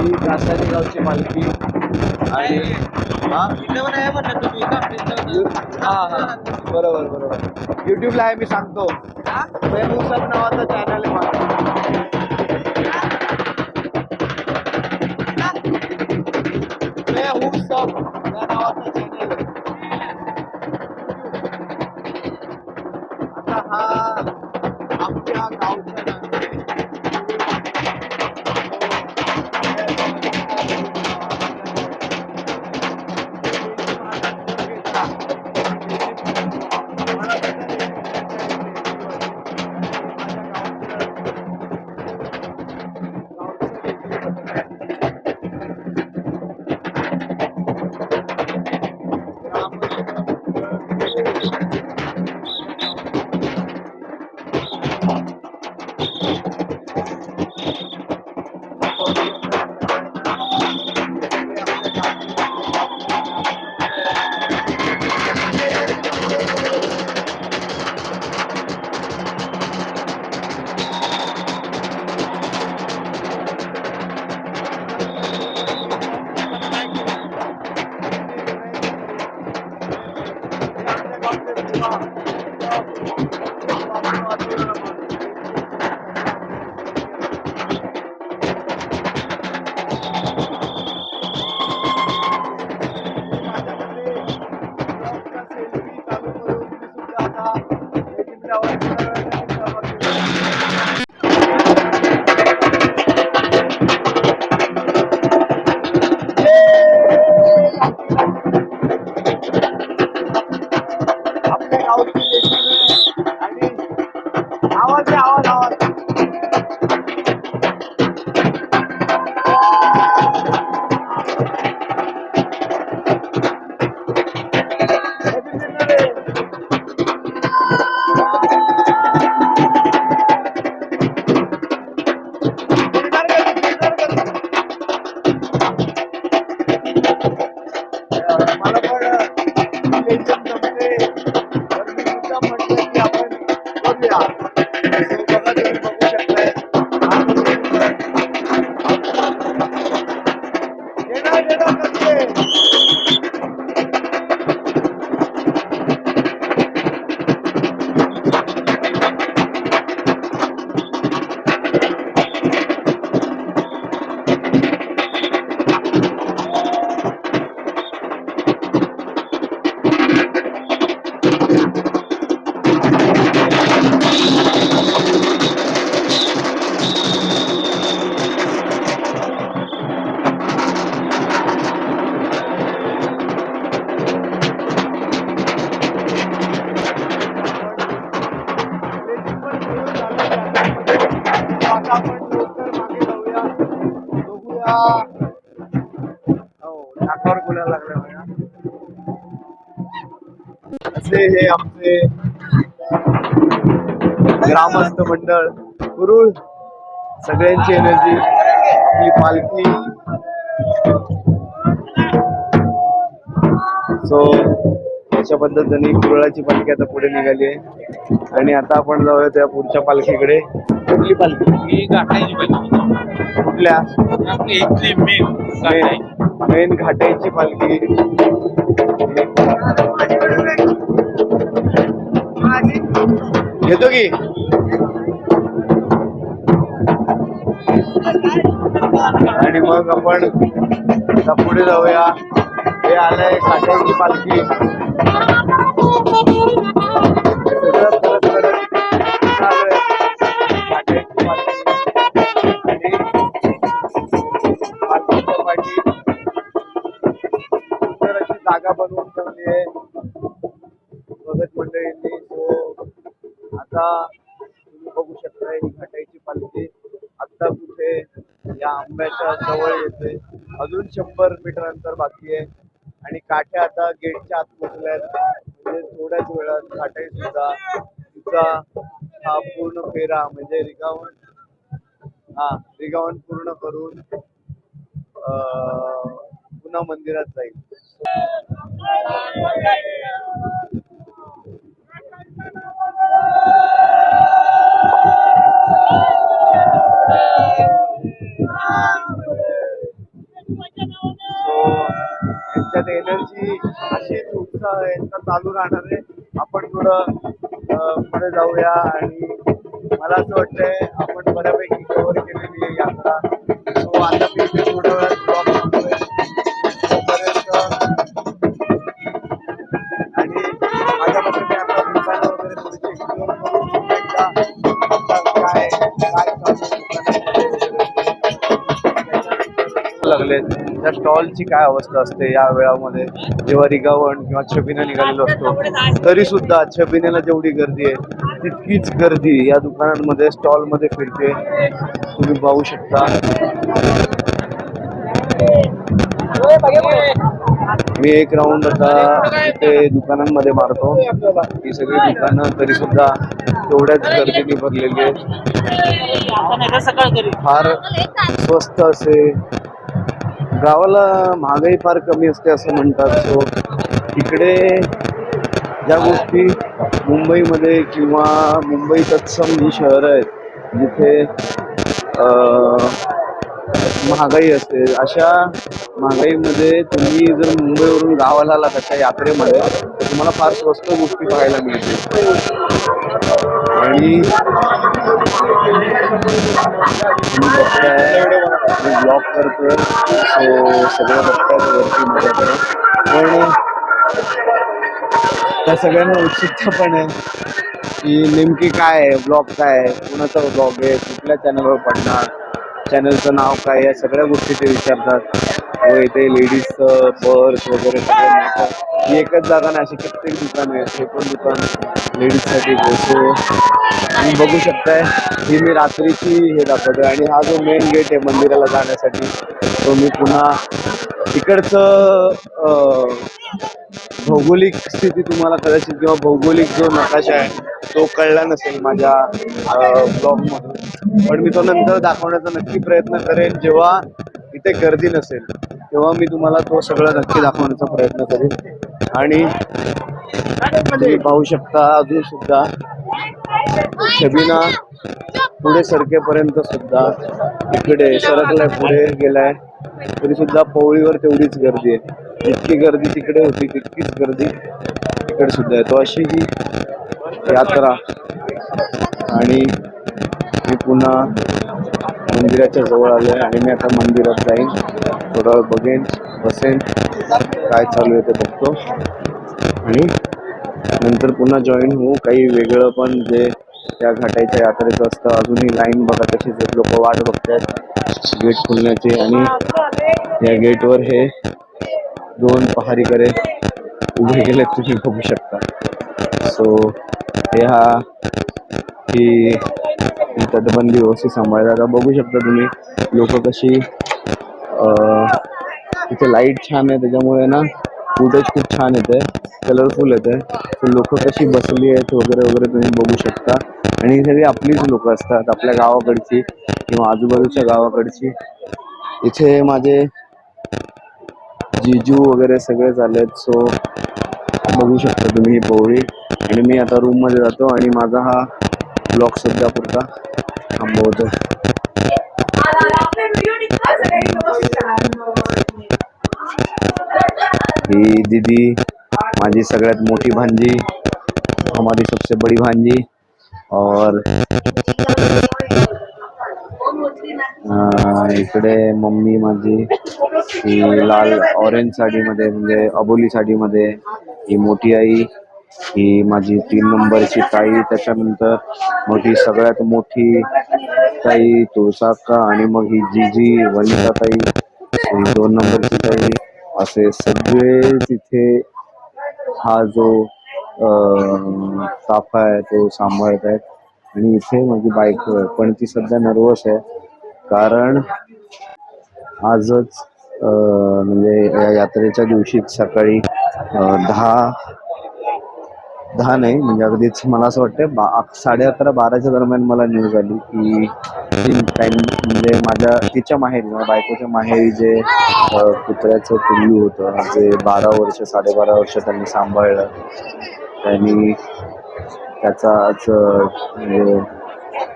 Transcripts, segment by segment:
ही कासारी गावची पालखी आणि हा बरोबर बरोबर युट्यूबला आहे मी सांगतो. मेहबूब सब नावाचा चॅनल आहे माझा. मेहबूब सब या नावाचा चॅनल आहे. आता हा आमच्या गावचा नाकावर बोलायला लागल्या असे हे आमचे ग्रामस्थ मंडळ कुरुळ सगळ्यांची एनर्जी ही पालखी. सो अशा पद्धतीने कुरुळाची पालखी आता पुढे निघाली आहे आणि आता आपण जाऊया त्या पुढच्या पालखीकडे. कुठली पालखी? कुठल्या? मेन घाटाईची पालखी. येतो की आणि मग आपण आता पुढे जाऊया. हे आलंय घाटाईची पालखी. जागा बनवून ठेवली आहे भगत मंडळींनी. सो आता तुम्ही बघू शकता ही घाटाईची पालखी आता कुठे या आंब्याच्या जवळ येते. अजून 100 मीटर अंतर बाकी आहे आणि काठ्या आता गेटच्या आत पोहोचल्या आहेत. म्हणजे थोड्याच वेळात घाटाई सुद्धा तिचा हा पूर्ण फेरा म्हणजे रिगावन पूर्ण करून पुन्हा मंदिरात जाईल. चालू राहणार आहे. आपण थोडं पुढे जाऊया आणि मला असं वाटतंय आपण बऱ्यापैकी कव्हर केलेली आहे यात्रा. सो आता मी इथे थोड्या वेळात ब्लॉग थांबतोय. आणि माझ्या मते मी आता दुकानं वगैरे थोडीशी एक्सप्लोर करून पुन्हा एकदा आता काय काय लागले त्या स्टॉलची काय अवस्था असते या वेळामध्ये जेव्हा रिगावण किंवा छबिना निघालेलो असतो तरी सुद्धा छबिनेला जेवढी गर्दी आहे तितकीच गर्दी या दुकानांमध्ये स्टॉलमध्ये फिरते. तुम्ही पाहू शकता. मी एक राऊंड आता इथे दुकानांमध्ये मारतो. ही सगळी दुकानं तरी सुद्धा तेवढ्याच गर्दीने भरलेली आहेत. फार स्वस्त असे गावाला महागाई फार कमी असते असं म्हणतात. सो इकडे ज्या गोष्टी मुंबईमध्ये किंवा मुंबई तत्सम जी शहरं आहेत जिथे महागाई असते अशा महागाईमध्ये तुम्ही जर मुंबईवरून गावाला आला तशा यात्रेमध्ये तुम्हाला फार स्वस्त गोष्टी पाहायला मिळतील. आणि ब्लॉग करतोय सो सगळं बघतायत वरती माझ्याकडे. पण त्या सगळ्यांना उत्सुकता पण आहे की नेमकी काय आहे ब्लॉग, काय आहे, कुणाचा ब्लॉग आहे, कुठल्या चॅनलवर पडणार, चॅनलचं नाव काय, या सगळ्या गोष्टी ते विचारतात. व इथे लेडीजचं पर्स वगैरे सगळं मिळतं. ही एकच जागा नाही, अशी कित्येक दुकान आहे. हे पण दुकान लेडीजसाठी. सो तुम्ही बघू शकताय ही मी रात्रीची हे दाखवतोय. आणि हा जो मेन गेट आहे मंदिराला जाण्यासाठी तो मी पुन्हा तिकडचं भौगोलिक स्थिती तुम्हाला कदाचित किंवा भौगोलिक जो नकाशा आहे तो कळला नसेल माझ्या ब्लॉगमधून, पण मी तो नंतर दाखवण्याचा नक्की प्रयत्न करेन. जेव्हा इथे गर्दी नसेल तेव्हा मी तुम्हाला तो सगळं नक्की दाखवण्याचा प्रयत्न करेन. आणि तुम्ही पाहू शकता अजून सुद्धा छबिना पुढे सरकेपर्यंत सुद्धा इकडे सरकलाय, पुढे गेलाय तरी सुद्धा पवळीवर तेवढीच गर्दी आहे. जितकी गर्दी तिकडे होती तितकीच गर्दी इकडे सुद्धा आहे. तो अशी ही यात्रा. आणि मी पुन्हा मंदिराच्या जवळ आलोय आणि मी आता मंदिरात जाईन, थोडं बघेन, बसेन, काय चालू आहे ते बघतो आणि नंतर पुन्हा जॉईन होऊ. काही वेगळं पण जे त्या घाटाच्या यात्रेचं असतं. अजूनही लाईन बघा तशीच लोक वाट बघतात गेट खुलण्याची. आणि या गेटवर हे 2 पहारीकरे उभे गेले तुम्ही बघू शकता. सो हे ही तटबंदी व्यवस्थित सांभाळतात. आता बघू शकता तुम्ही लोक कशी इथे लाईट छान आहे त्याच्यामुळे ना फुटेज खूप छान येते, कलरफुल येते. लोक कशी बसली आहेत वगैरे वगैरे तुम्ही बघू शकता. आणि ही सगळी आपलीच लोक असतात, आपल्या गावाकडची किंवा आजूबाजूच्या गावाकडची. इथे माझे जीजू वगैरे सगळे झालेत. सो बघू शकता तुम्ही ही पोळी. आणि मी आता रूम मध्ये जातो आणि माझा हा ब्लॉग सध्या पुरता थांबवतो. ही दीदी माझी सगळ्यात मोठी भांजी, हमारी सबसे बड़ी भांजी. और इकडे मम्मी माझी ही लाल ऑरेंज साडीमध्ये म्हणजे अबोली साडीमध्ये. ही मोठी आई, ही माझी 3 नंबरची ताई, त्याच्यानंतर मग ही सगळ्यात मोठी ताई तुळसाक्का, आणि मग ही जीजी वनिता ताई, ही 2 नंबरची ताई. असे सगळे तिथे हा जो ताफा आहे तो सांभाळत आहेत. आणि इथे माझी बायको आहे, पण ती सध्या नर्वस आहे कारण आजच म्हणजे या यात्रेच्या दिवशी सकाळी 10 नाही म्हणजे अगदीच मला असं वाटतं 11:30-12च्या दरम्यान मला न्यूज आली की टाइम म्हणजे तिच्या माहेरी, माझ्या बायकोच्या माहेरी जे कुत्र्याचं पिल्लू होतं जे 12 वर्ष 12.5 वर्ष त्यांनी सांभाळलं, त्यांनी त्याचा आज म्हणजे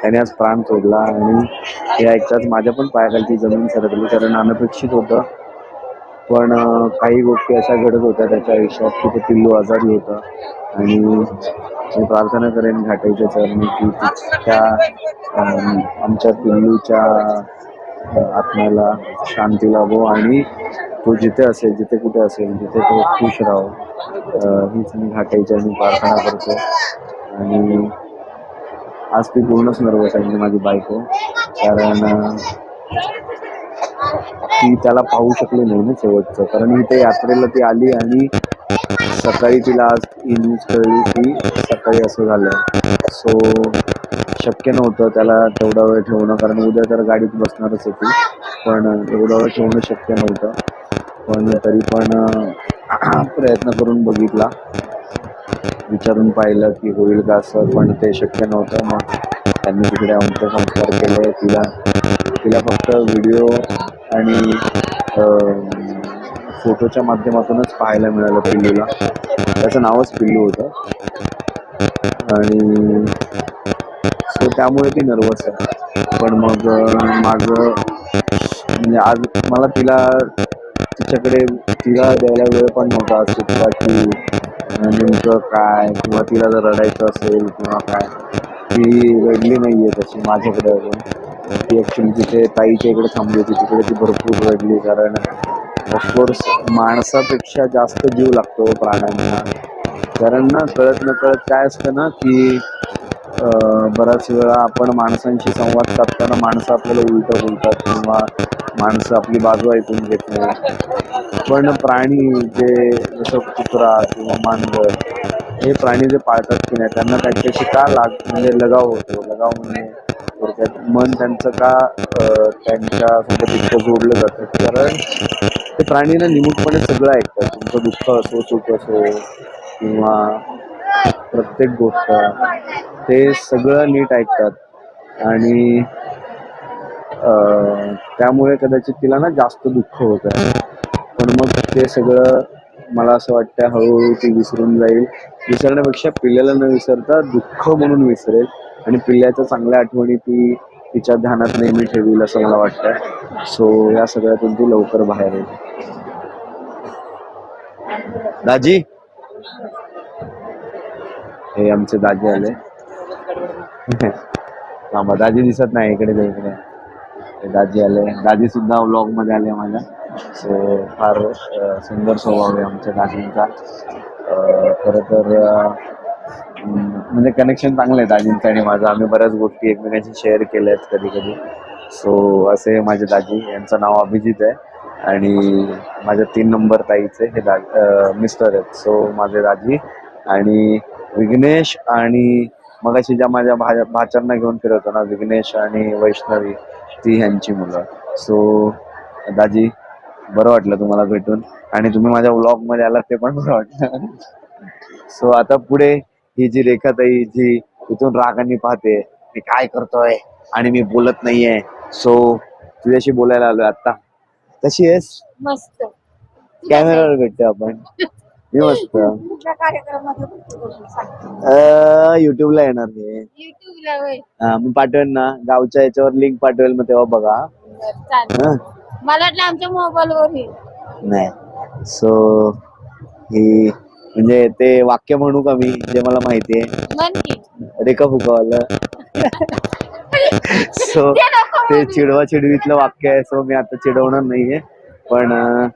त्याने आज प्राण सोडला. आणि हे ऐकताच माझ्या पण पायाखालची जमीन सरकली कारण अनपेक्षित होतं पण काही गोष्टी अशा घडत होत्या त्याच्या आयुष्यात की ते पिल्लू आजारी होतं. आणि मी प्रार्थना करेन घाटाईच्या चरणी की त्या आमच्या पिल्लूच्या आत्म्याला शांती लाभो आणि तो जिथे असेल, जिथे कुठे असेल, जिथे तो खुश राहो, हीच मी घाटाईच्या मी प्रार्थना करतो. आणि आज ती पूर्णच नर्वस आहे म्हणजे माझी बायको, कारण ती त्याला पाहू शकली नाही ना शेवटचं. कारण इथे यात्रेला ती आली आणि सकाळी तिला आज ही न्यूज कळली की सकाळी असं झालं. सो शक्य नव्हतं त्याला तेवढा वेळ ठेवणं, कारण उद्या तर गाडीत बसणारच होती, पण एवढा वेळ ठेवणं शक्य नव्हतं. पण तरी पण प्रयत्न करून बघितला, विचारून पाहिलं की होईल का असं, पण ते शक्य नव्हतं. मग त्यांनी तिकडे अंत्यसंस्कार केले. तिला फक्त व्हिडिओ आणि फोटोच्या माध्यमातूनच पाहायला मिळालं पिल्लूला. त्याचं नावच पिल्लू होतं. आणि सो त्यामुळे ती नर्वस आहे. पण मग माझं म्हणजे आज मला तिच्याकडे तिला द्यायला वेळ पण नव्हता सुद्धा की नेमकं काय, किंवा तिला जर रडायचं असेल किंवा काय. ती रडली नाहीये तशी माझ्याकडे अजून. ती ॲक्च्युली तिथे ताईच्या इकडे थांबली होती, तिकडे ती भरपूर रडली. कारण ऑफकोर्स माणसापेक्षा जास्त जीव लागतो प्राण्यांना. कारण ना कळत नकळत काय असतं ना की बऱ्याच वेळा आपण माणसांशी संवाद साधताना माणसं आपल्याला उलटं बोलतात किंवा माणसं आपली बाजू ऐकून घेत नाही. पण प्राणी जे जसं कुत्रा किंवा मांजर, हे प्राणी जे पाळतात की नाही, त्यांना त्यांच्याशी का म्हणजे लगाव होतो. लगाव म्हणजे थोडक्यात मन त्यांचं का त्यांच्यासोबत इतकं जोडलं जातं, कारण ते प्राणीना निमूटपणे सगळं ऐकतात. तुमचं दुःख असो, सुख असो किंवा प्रत्येक गोष्ट, ते सगळं नीट ऐकतात. आणि त्यामुळे कदाचित तिला ना जास्त दुःख होत आहे. पण मग ते सगळं मला असं वाटतं हळूहळू ती विसरून जाईल. विसरण्यापेक्षा पिल्ल्याला न विसरता दुःख म्हणून विसरेल, आणि पिल्ल्याच्या चांगल्या आठवणी ती तिच्या ध्यानात नेहमी ठेवील असं मला वाटतं. सो या सगळ्यातून ती लवकर बाहेर येईल. दाजी, हे आमचे दाजी आले. मामा दाजी दिसत नाही, इकडे दाजी आले. दाजी सुद्धा व्लॉग मध्ये आले माझ्या. सो फार सुंदर स्वभाव आहे आमच्या दाजींचा. खरं तर म्हणजे कनेक्शन चांगलं आहे दाजींचं आणि माझं. आम्ही बऱ्याच गोष्टी एकमेकांशी शेअर केल्या आहेत कधी कधी. सो असे माझे दाजी, यांचं नाव अभिजित आहे आणि माझ्या 3 नंबर ताईचे हे मिस्टर आहेत. सो माझे दाजी आणि विघ्नेश, आणि मगाशी ज्या माझ्या भाच्यांना घेऊन फिरत होतो ना, विघ्नेश आणि वैष्णवी, ती ह्यांची मुलं. सो दाजी, बरं वाटलं तुम्हाला भेटून, आणि तुम्ही माझ्या व्लॉग मध्ये आलात ते पण बरं वाटलं. सो आता पुढे ही जी रेखाताई जी इथून रागाने पाहते मी काय करतोय आणि मी बोलत नाहीये, सो तुझ्याशी बोलायला आलोय आता. कशी आहेस? मस्त. कॅमेरावर भेटतो आपण. मी मस्त. युट्यूबला येणार मी. युट्यूबला मी पाठवेन ना, गावच्या याच्यावर लिंक पाठवेल, मग तेव्हा बघा. मला वाटलं आमच्या मोबाईल वर नाही. सो ही म्हणजे ते वाक्य म्हणू का मी, जे मला माहितीये, रेखा फुकावालं. सो ते चिडवा चिडवीतलं वाक्य आहे. सो मी आता चिडवणार नाहीये, पण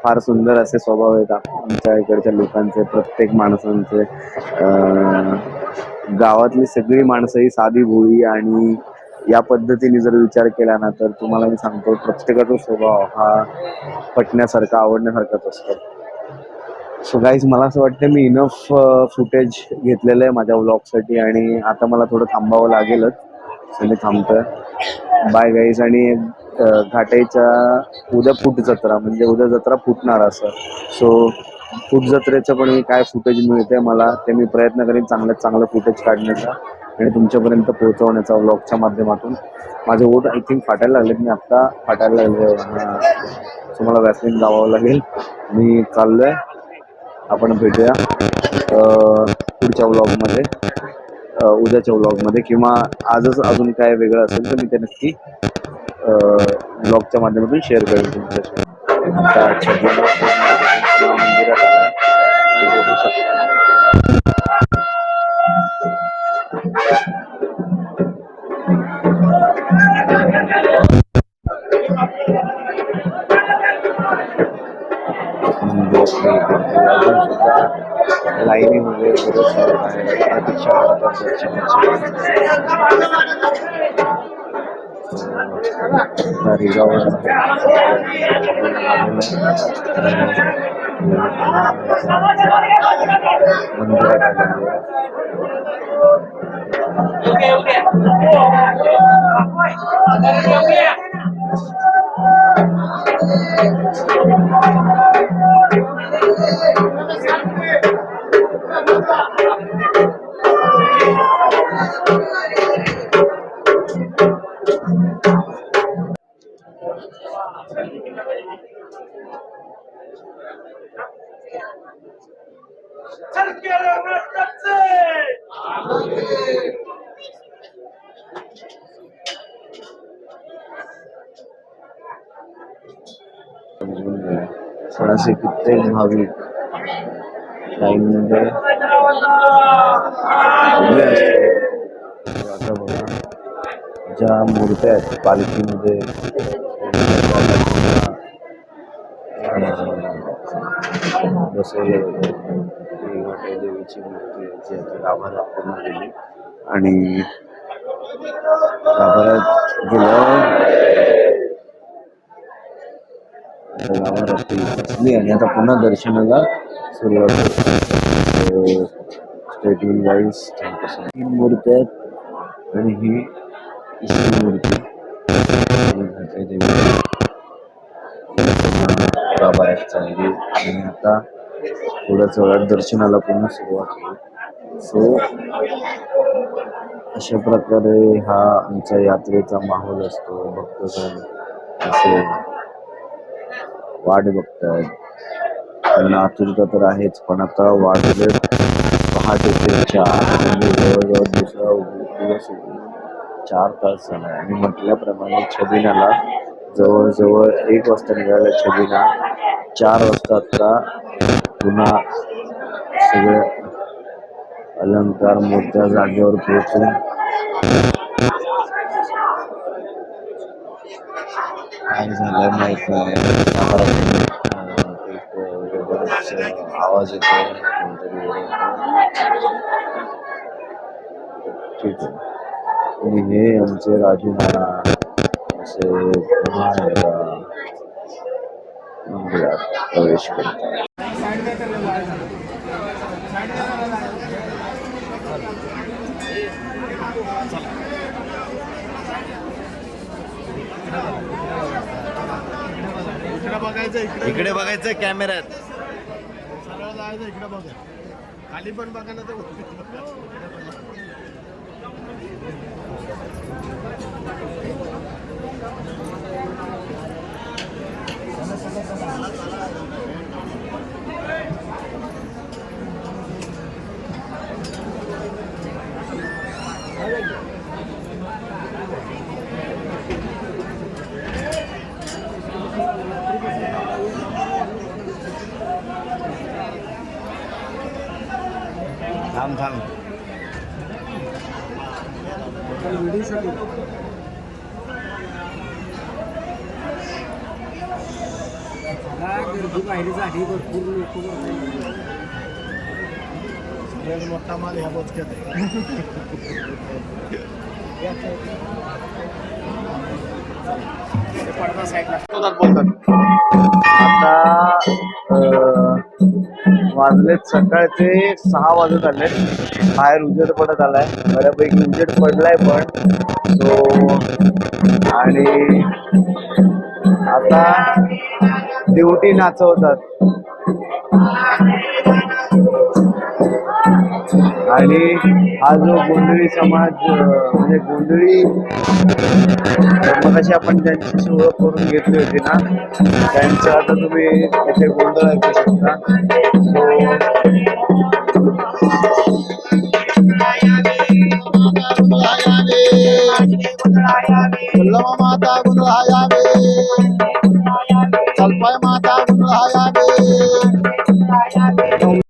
फार सुंदर असे स्वभाव आहेत आमच्या इकडच्या लोकांचे, प्रत्येक माणसांचे. गावातली सगळी माणसं ही साधी भोळी, आणि या पद्धतीने जर विचार केला ना, तर तुम्हाला मी सांगतो प्रत्येकाचा स्वभाव हा पटण्यासारखा, आवडण्यासारखाच असतो. सो गाईज, मला असं वाटतं मी इनफ फुटेज घेतलेलं आहे माझ्या व्लॉगसाठी, आणि आता मला थोडं थांबावं लागेलच. सो मी थांबतोय. Bye guys. आणि घाटाईच्या उद्या फूट जत्रा, म्हणजे उद्या जत्रा फुटणार असं. सो फूट जत्रेचं पण मी काय फुटेज मिळते मला, ते मी प्रयत्न करेन चांगल्यात चांगलं फुटेज काढण्याचा आणि तुमच्यापर्यंत पोहोचवण्याचा व्लॉगच्या माध्यमातून. माझे ओठ आय थिंक फाटायला लागलेत, मी आत्ता फाटायला लागले. सो मला वॅसलीन लावावं लागेल. मी चाललोय. आपण भेटूया पुढच्या व्लॉगमध्ये, उद्याच्या व्लॉगमध्ये, किंवा आजच अजून काय वेगळं असेल तर मी ते नक्की व्लॉगच्या माध्यमातून शेअर करेन तुमच्याशी. आता छबिना पूर्ण मंदिरात आलाय. तुम्ही बघू शकता. अजून सुद्धा लाईनीमध्ये बरेच लोक आहेत, प्रतीक्षा करतात दर्शनाची. रिगावर मंदिरात आलेली आहे. पण असे कित्येक भाविक लाईनमध्ये उभे असतात. आता बघा, ज्या मूर्त्या आहेत पालखीमध्ये बसवले होते, ती घाटे देवीची मूर्ती आहे जी आता गाभाऱ्यात पूर्ण गेली. आणि गाभाऱ्यात गेल्यावर बसली आणि आता पुन्हा दर्शनाला सुरुवात होते. स्टेटिंग वाईज 3 मूर्ती आहेत आणि ही तिसरी मूर्ती गाभाऱ्यात चालली. आणि आता थोड्याच वेळात दर्शनाला पुन्हा सुरुवात होईल. सो अशा प्रकारे हा आमच्या यात्रेचा माहोल असतो. भक्तजण असे वाट बघतात. त्यांना आतुरता तर आहेच, पण आता वाजले पहाटेचे 4 म्हणजे जवळजवळ दुसरा दिवस 4 तास झाला. आणि म्हटल्याप्रमाणे छबिनाला जवळजवळ 1 वाजता निघाला छबिना. 4 वाजता आता पुन्हा सगळे अलंकार मूर्त्या जागेवर पोहोचून काय झालं माहित नाही. एक वेगळाच आवाज येतो कोणतरी. ठीक आहे. आणि हे आमचे राजू नाना असे पुन्हा एकदा मंदिरात प्रवेश करतात. इकडे बघायचं कॅमेऱ्यात. इकडे बघा, खाली पण बघा ना. थांब. गर्दी पाहिलीसाठी भरपूर लोक मोठा माल ह्या बोचक्यात बोलतात. आता वाजलेत सकाळचे 6 वाजत आले. बाहेर उजेड पडत आलाय, बऱ्यापैकी उजेड पडलाय पण. सो आणि आता ड्युटी नाचवतात. आणि हा जो गोंधळी समाज म्हणजे गोंधळी मगाशी आपण ज्यांची ओळख करून घेतली होती ना, त्यांचं आता तुम्ही इथे गोंधळ ऐकू शकता. माता चल पाय माता गुंगळा यावे